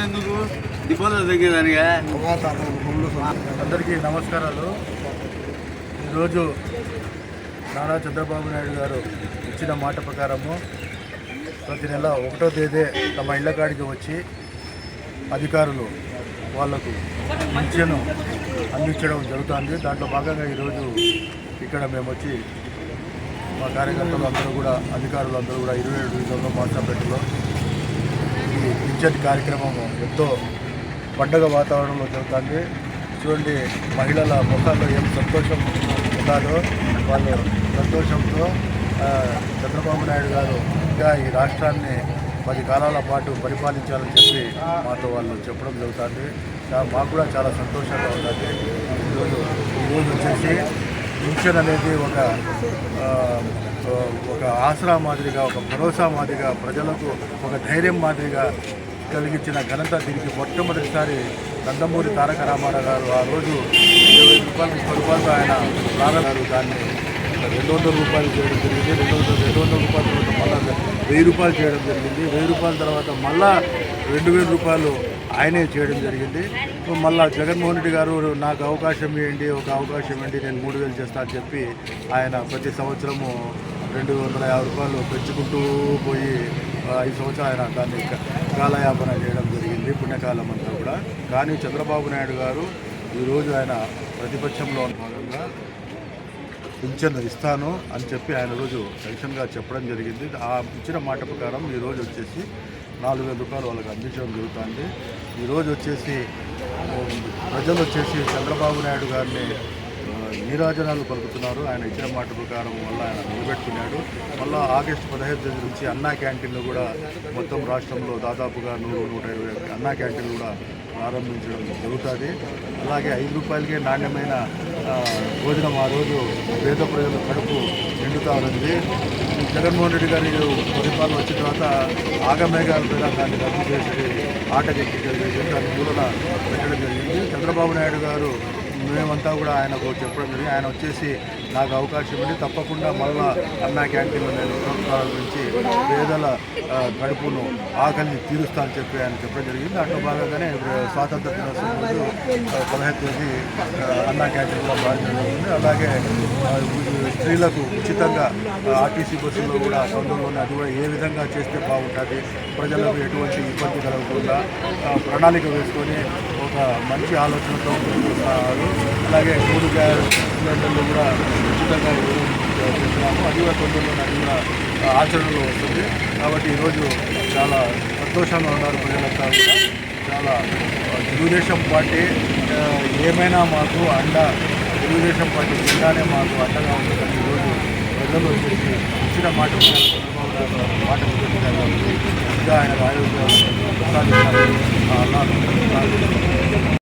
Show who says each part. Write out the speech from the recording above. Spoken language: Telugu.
Speaker 1: ఎందుకు డిపాజిట్ తగ్గేదానిగా. అందరికీ నమస్కారాలు. ఈరోజు నారా చంద్రబాబు నాయుడు గారు ఇచ్చిన మాట ప్రకారము ప్రతి నెల 1వ తేదీ తమ ఇళ్ల కాడికి వచ్చి అధికారులు వాళ్లకు పింఛను అందించడం జరుగుతుంది. దాంట్లో భాగంగా ఈరోజు ఇక్కడ మేము వచ్చి మా కార్యకర్తలు అందరూ కూడా అధికారులు అందరూ కూడా 27 డివిజన్లో మార్చాపేటలో ఈ పింఛన్ కార్యక్రమం ఎంతో పండగ వాతావరణంలో జరుగుతుంది. చూడండి, మహిళల ముఖాల్లో ఏం సంతోషం ఉన్నారో వాళ్ళు సంతోషంతో చంద్రబాబు నాయుడు గారు ఇంకా ఈ రాష్ట్రాన్ని 10 కాలాల పాటు పరిపాలించాలని చెప్పి మాతో వాళ్ళు చెప్పడం జరుగుతుంది. మాకు కూడా చాలా సంతోషంగా ఉంటుంది. ఈరోజు వచ్చేసి పింఛన్ అనేది ఒక ఆసరా మాదిరిగా, ఒక భరోసా మాదిరిగా, ప్రజలకు ఒక ధైర్యం మాదిరిగా కలిగించిన ఘనత దీనికి మొట్టమొదటిసారి నందమూరి తారక రామారావు గారు ఆ రోజు 25 రూపాయలు 30 రూపాయలతో ఆయన ప్రారంభించారు. దాన్ని 200 రూపాయలు చేయడం జరిగింది. 200 రూపాయల తర్వాత మళ్ళీ 1000 రూపాయలు చేయడం జరిగింది. 1000 రూపాయల తర్వాత మళ్ళా 2000 రూపాయలు ఆయనే చేయడం జరిగింది. మళ్ళీ జగన్మోహన్ రెడ్డి గారు నాకు అవకాశం ఇవ్వండి, ఒక అవకాశం ఇవ్వండి, నేను 3000 చేస్తా అని చెప్పి ఆయన ప్రతి సంవత్సరము 250 రూపాయలు పెంచుకుంటూ పోయి 5 సంవత్సరాలు ఆయన దాన్ని కాలయాపన చేయడం జరిగింది, పుణ్యకాలం అంతా కూడా. కానీ చంద్రబాబు నాయుడు గారు ఈరోజు ఆయన ప్రతిపక్షంలో భాగంగా పింఛను ఇస్తాను అని చెప్పి ఆయన రోజు టెన్షన్గా చెప్పడం జరిగింది. ఆ ఇచ్చిన మాట ప్రకారం ఈరోజు వచ్చేసి 4000 రూపాయలు వాళ్ళకి అందించడం జరుగుతుంది. ఈరోజు వచ్చేసి ప్రజలు వచ్చేసి చంద్రబాబు నాయుడు గారిని నీరాజనాలు పలుకుతున్నారు. ఆయన ఇచ్చిన మాట ప్రకారం వల్ల ఆయన నిలబెట్టుకున్నాడు. మళ్ళీ ఆగస్టు 15 నుంచి అన్నా క్యాంటీన్లు కూడా మొత్తం రాష్ట్రంలో దాదాపుగా 100-120 అన్నా క్యాంటీన్లు కూడా ప్రారంభించడం జరుగుతుంది. అలాగే 5 రూపాయలకే నాణ్యమైన భోజనం ఆ రోజు పేద ప్రజల కడుపు నిండుతా ఉంది. జగన్మోహన్ రెడ్డి గారి పరిపాలన వచ్చిన తర్వాత ఆగమేఘాల మీద దాన్ని రద్దు చేసి ఆటకెక్కించడం జరిగింది. దాని మూలన పెట్టడం జరిగింది. చంద్రబాబు నాయుడు గారు మేమంతా కూడా ఆయనకు చెప్పడం జరిగింది. ఆయన వచ్చేసి నాకు అవకాశం ఉంది, తప్పకుండా మళ్ళా అన్నా క్యాంటీన్లో నేను ప్రారంభించి పేదల కడుపును ఆకలిని తీరుస్తానని చెప్పి ఆయన చెప్పడం జరిగింది. దాంట్లో భాగంగానే స్వాతంత్ర దినోత్సవం రోజు 15 తేదీ అన్నా క్యాంటీన్లో ప్రారంభించడం జరిగింది. అలాగే స్త్రీలకు ఉచితంగా ఆర్టీసీ బస్సుల్లో కూడా తొందరలోనే అది కూడా ఏ విధంగా చేస్తే బాగుంటుంది, ప్రజలకు ఎటువంటి ఇబ్బంది కలగకుండా ప్రణాళిక వేసుకొని ఒక మంచి ఆలోచనతో ముందుకున్నారు. అలాగే 3 గ్యాస్ సిలిండర్లు కూడా ఉచితంగా చేస్తున్నాము. అది కూడా తొందరలోనే అది కూడా ఆచరణలో వస్తుంది. కాబట్టి ఈరోజు చాలా సంతోషంగా ఉన్నారు ప్రజలంతా కూడా. చాలా తెలుగుదేశం పార్టీ ఏమైనా మాకు తెలుగుదేశం పార్టీ జెండానే మాకు అండగా ఉంటుందని ఈరోజు ప్రజలు వచ్చేసి ఇచ్చిన మాట ఇంకా ఆయన ఆరోగ్యాలు ప్రసాదించాలని